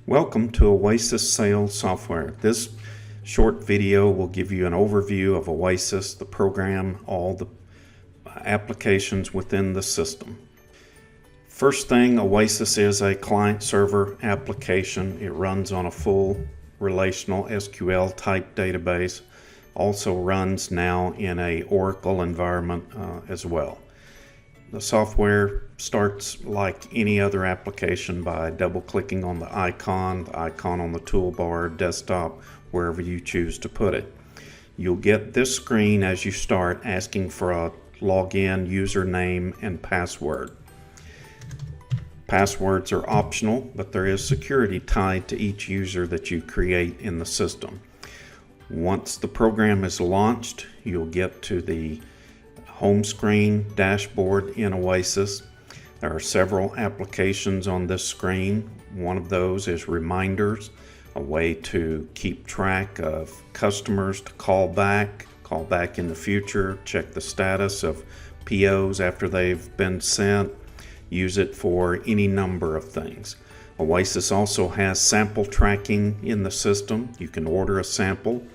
Welcome to Oasis Sales Software. This short video will give you an overview of Oasis, the program, all the applications within the system. First thing, Oasis is a client-server application. It runs on a full relational SQL type database. Also runs now in a Oracle environment as well. The software starts like any other application by double-clicking on the icon on the toolbar, desktop, wherever you choose to put it. You'll get this screen as you start asking for a login, username, and password. Passwords are optional, but there is security tied to each user that you create in the system. Once the program is launched, you'll get to the home screen dashboard in Oasis. There are several applications on this screen. One of those is reminders, a way to keep track of customers to call back in the future, check the status of POs after they've been sent, use it for any number of things. Oasis also has sample tracking in the system. You can order a sample,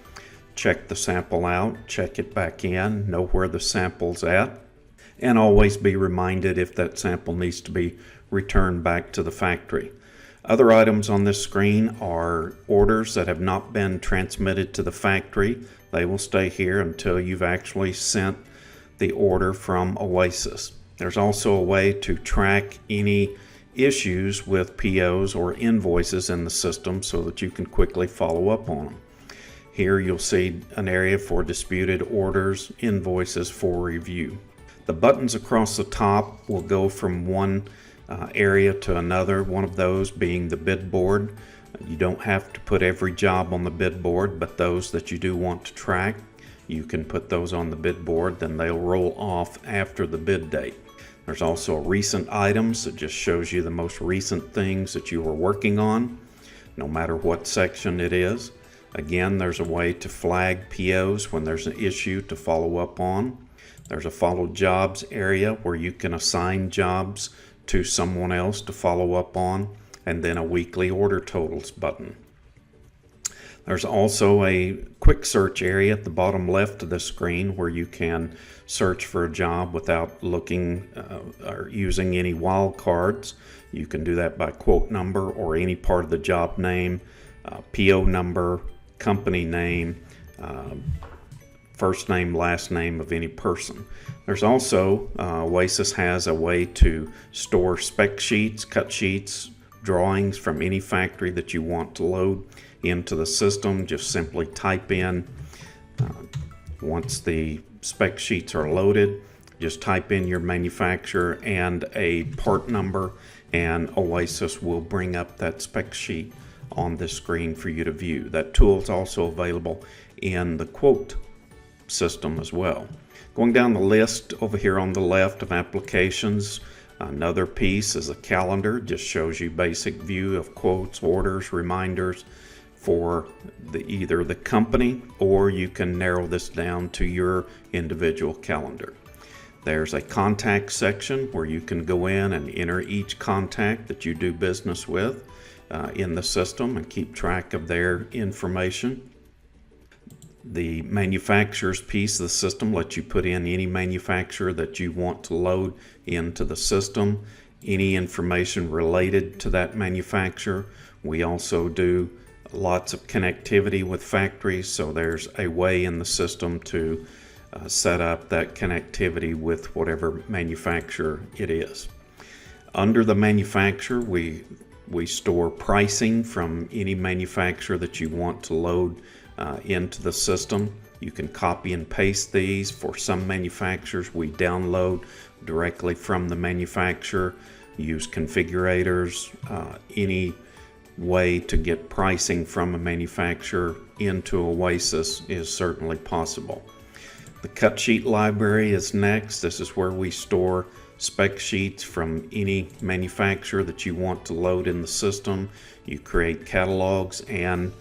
check the sample out, check it back in, know where the sample's at, and always be reminded if that sample needs to be returned back to the factory. Other items on this screen are orders that have not been transmitted to the factory. They will stay here until you've actually sent the order from Oasis. There's also a way to track any issues with POs or invoices in the system so that you can quickly follow up on them. Here you'll see an area for disputed orders, invoices for review. The buttons across the top will go from one area to another, one of those being the bid board. You don't have to put every job on the bid board, but those that you do want to track, you can put those on the bid board, then they'll roll off after the bid date. There's also recent items that just shows you the most recent things that you were working on, no matter what section it is. Again, there's a way to flag POs when there's an issue to follow up on. There's a follow jobs area where you can assign jobs to someone else to follow up on, and then a weekly order totals button. There's also a quick search area at the bottom left of the screen where you can search for a job without looking or using any wildcards. You can do that by quote number or any part of the job name, PO number, company name, first name, last name of any person. There's also, Oasis has a way to store spec sheets, cut sheets, drawings from any factory that you want to load into the system. Just simply type in, once the spec sheets are loaded, just type in your manufacturer and a part number, and Oasis will bring up that spec sheet on this screen for you to view. That tool is also available in the quote system as well. Going down the list over here on the left of applications, another piece is a calendar. Just shows you basic view of quotes, orders, reminders for either the company, or you can narrow this down to your individual calendar. There's a contact section where you can go in and enter each contact that you do business with in the system and keep track of their information. The manufacturer's piece of the system lets you put in any manufacturer that you want to load into the system, any information related to that manufacturer. We also do lots of connectivity with factories, so there's a way in the system to set up that connectivity with whatever manufacturer it is. Under the manufacturer, we store pricing from any manufacturer that you want to load into the system. You can copy and paste these. For some manufacturers, we download directly from the manufacturer, use configurators, any way to get pricing from a manufacturer into Oasis is certainly possible. The cut sheet library is next. This is where we store spec sheets from any manufacturer that you want to load in the system. You create catalogs and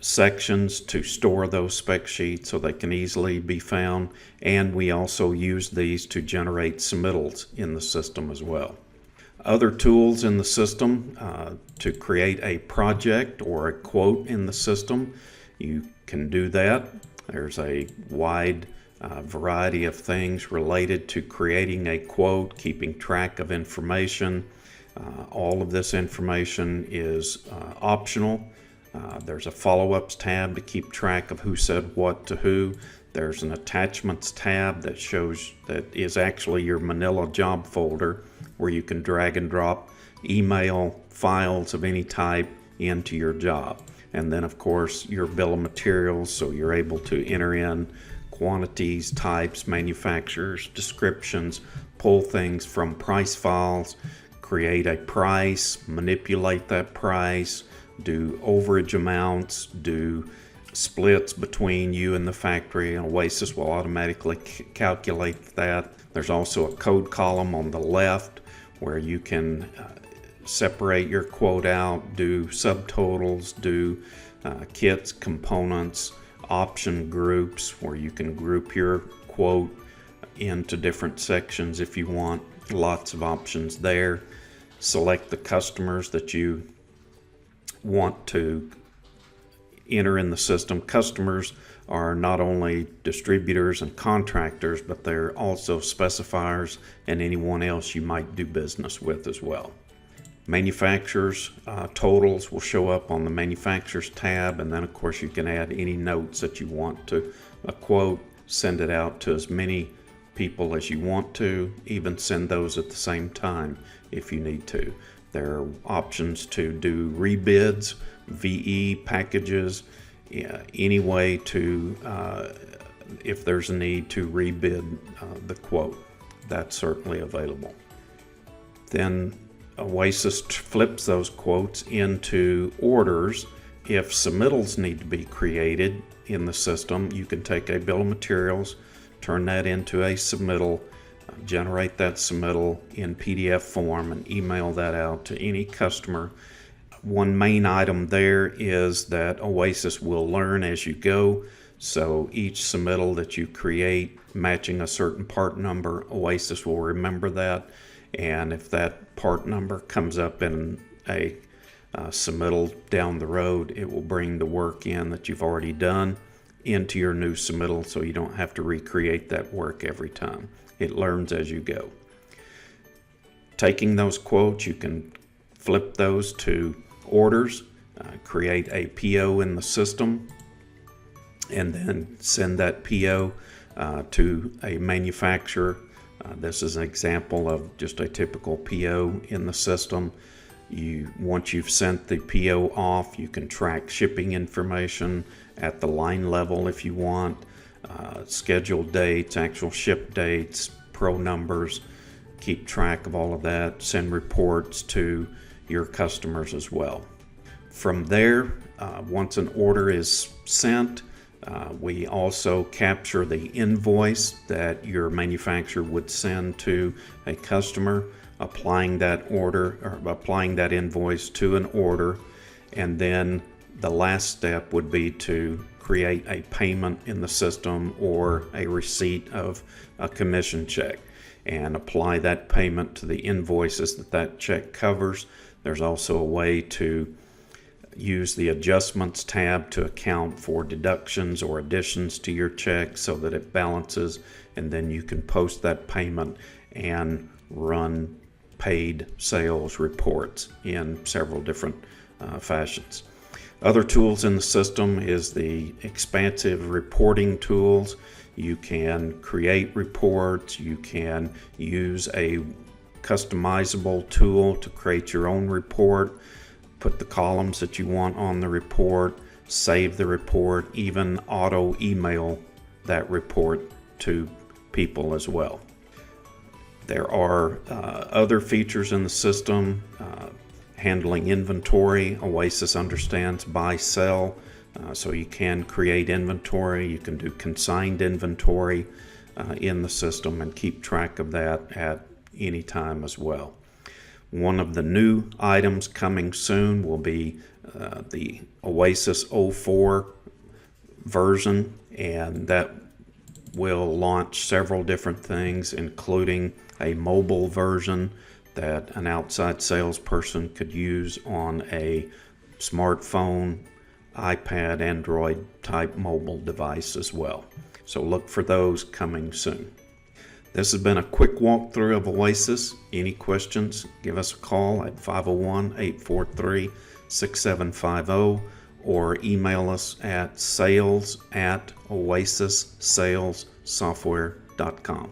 sections to store those spec sheets so they can easily be found, and we also use these to generate submittals in the system as well. Other tools in the system to create a project or a quote in the system, you can do that. There's a wide variety of things related to creating a quote, keeping track of information. All of this information is optional. There's a follow-ups tab to keep track of who said what to who. There's an attachments tab that is actually your Manila job folder, where you can drag and drop email files of any type into your job. And then of course your bill of materials, so you're able to enter in quantities, types, manufacturers, descriptions, pull things from price files, create a price, manipulate that price, do overage amounts, do splits between you and the factory, and Oasis will automatically calculate that. There's also a code column on the left where you can separate your quote out, do subtotals, do kits, components, option groups, where you can group your quote into different sections if you want. Lots of options there. Select the customers that you want to enter in the system. Customers are not only distributors and contractors, but they're also specifiers and anyone else you might do business with as well. Manufacturers totals will show up on the manufacturers tab, and then of course you can add any notes that you want to a quote, send it out to as many people as you want to, even send those at the same time if you need to. There are options to do rebids, VE packages, any way to, if there's a need to rebid the quote, that's certainly available. Then Oasis flips those quotes into orders. If submittals need to be created in the system, you can take a bill of materials, turn that into a submittal, generate that submittal in PDF form, and email that out to any customer. One main item there is that Oasis will learn as you go. So each submittal that you create matching a certain part number, Oasis will remember that. And if that part number comes up in a submittal down the road, it will bring the work in that you've already done into your new submittal, so you don't have to recreate that work every time. It learns as you go. Taking those quotes, you can flip those to orders, create a PO in the system, and then send that PO to a manufacturer. This is an example of just a typical PO in the system. Once you've sent the PO off, you can track shipping information at the line level if you want, scheduled dates, actual ship dates, pro numbers, keep track of all of that, send reports to your customers as well. From there, once an order is sent, we also capture the invoice that your manufacturer would send to a customer, applying that invoice to an order, and then the last step would be to create a payment in the system or a receipt of a commission check and apply that payment to the invoices that check covers. There's also a way to use the adjustments tab to account for deductions or additions to your check so that it balances, and then you can post that payment and run paid sales reports in several different fashions. Other tools in the system is the expansive reporting tools. You can create reports, you can use a customizable tool to create your own report, put the columns that you want on the report, save the report, even auto email that report to people as well. There are other features in the system, handling inventory. Oasis understands buy, sell, so you can create inventory. You can do consigned inventory in the system and keep track of that at any time as well. One of the new items coming soon will be the Oasis 04 version, and that will launch several different things, including a mobile version that an outside salesperson could use on a smartphone, iPad, Android type mobile device as well. So look for those coming soon. This has been a quick walkthrough of Oasis. Any questions, give us a call at 501-843-6750 or email us at sales@oasissalessoftware.com.